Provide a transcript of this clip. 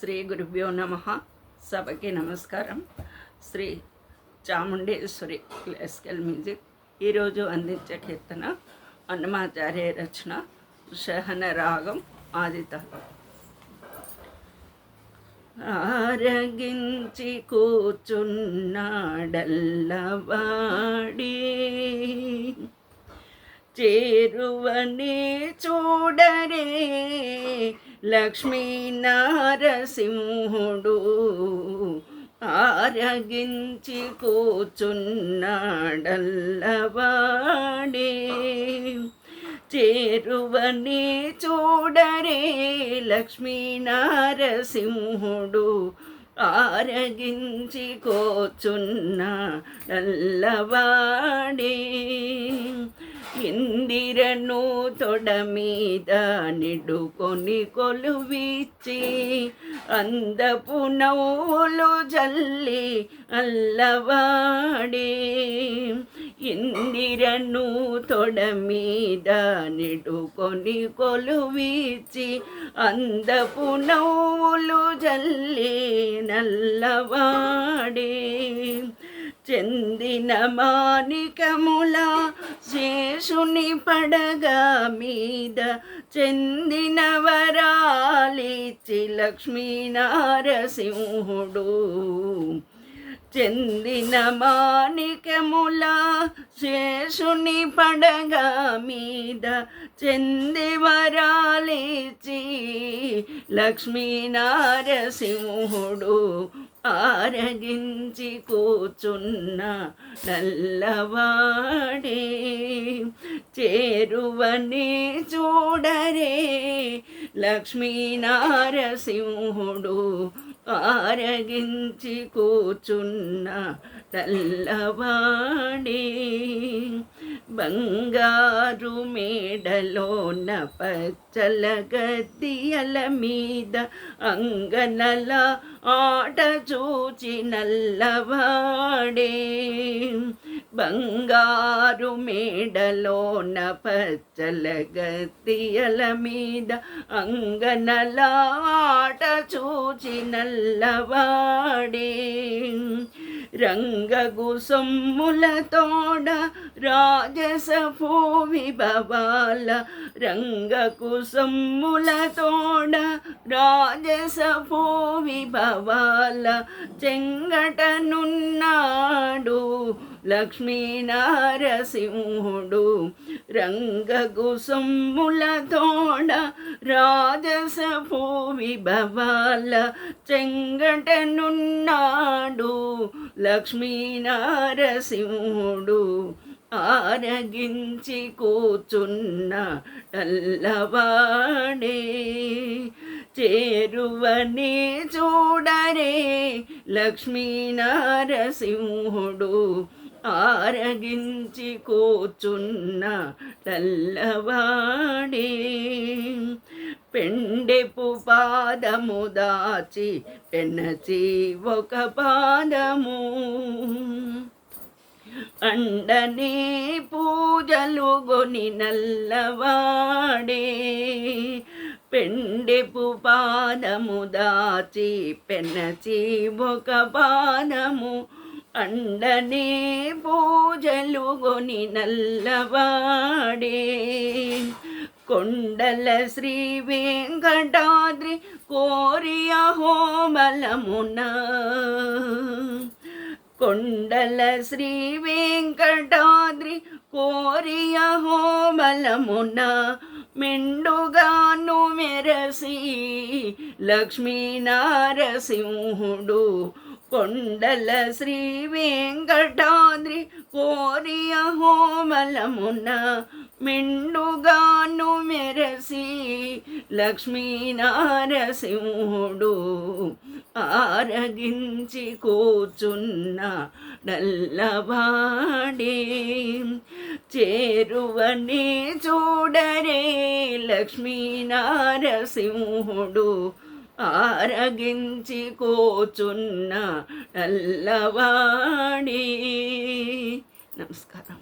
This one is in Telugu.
శ్రీ గురుభ్యో నమ. సభకి నమస్కారం. శ్రీ చాముండేశ్వరి క్లాసికల్ మ్యూజిక్ ఈరోజు అందించే కీర్తన అన్నమాచార్య రచన శహన రాగం ఆదితాళం. ఆరగించి కూచున్నాడల్లవాడి చేరువని చూడరే లక్ష్మీ నారసింహుడు. ఆరగించి కూచున్నాడల్లవాడే చేరువని చూడరే లక్ష్మీ నారసింహుడు. ఆరగించి కూచున్నాడల్లవాడే ఇందిరను తొడ మీద నిడుకొని కొలువిచ్చి అందపు నవ్వులు జల్లి అల్లవాడే. ఇందిరను తొడ మీద నిడుకొని కొలువిచ్చి అందపు నవ్వులు జల్లి నల్లవాడే. చెందిన మాణికముల శేషుని పడగా మీద చెందిన వరాలిచ్చి లక్ష్మీ నారసింహుడు. చెందిన మాణికముల శేషుని పడగా మీద చెంది వరాలిచ్చి లక్ష్మీ నారసింహుడు. ఆరగించి కూచున్న నల్లవాడే చేరువని చూడరే లక్ష్మీ నారసింహుడు. ఆరగించి కూచున్న నల్లవాడే బంగారు మేడలోన పచ్చల గద్దియల మీద అంగనల ఆట చూచి నల్లవాడే. బంగారు మేడలోన పచ్చల గద్దియల మీద అంగనల ఆట చూచి నల్లవాడే. రంగగు సొమ్ముల తోడ రాజసపు విభవాల రంగకు సొమ్ముల తోడ రాజసపు విభవాల చెంగటనున్నాడు లక్ష్మీ నారసింహుడు. రంగగు సొమ్ముల తోడ రాజసపు విభవాల చెంగటనున్నాడు లక్ష్మీ నారసింహుడు. ఆరగించి కూచున్న నల్లవాడే చేరువని చూడరే లక్ష్మీ నారసింహుడు. ఆరగించి కూచున్న నల్లవాడే పెండెపు పాదము దాచి పెనచి ఒక పాదము అండని పూజలు గొని నల్లవాడే. పెండెపు పాదము దాచి పెనచి ఒక పాదము అండని పూజలు గొని నల్లవాడే. కొండల శ్రీ వెంకటాద్రి కోరియ హోమలమున కొండల శ్రీ వెంకటాద్రి కోరియ హోమలమున మెండుగాను మెరసి లక్ష్మీ నారసింహుడు. కొండల శ్రీ వెంకటాద్రి కోరియ హోమలమున మెండుగాను మెరసి లక్ష్మీ నారసింహుడు. ఆరగించి కూచున్న నల్లవాడే చేరువని చూడరే లక్ష్మీ నారసింహుడు. ఆరగించి కూచున్న నల్లవాడే. నమస్కారం.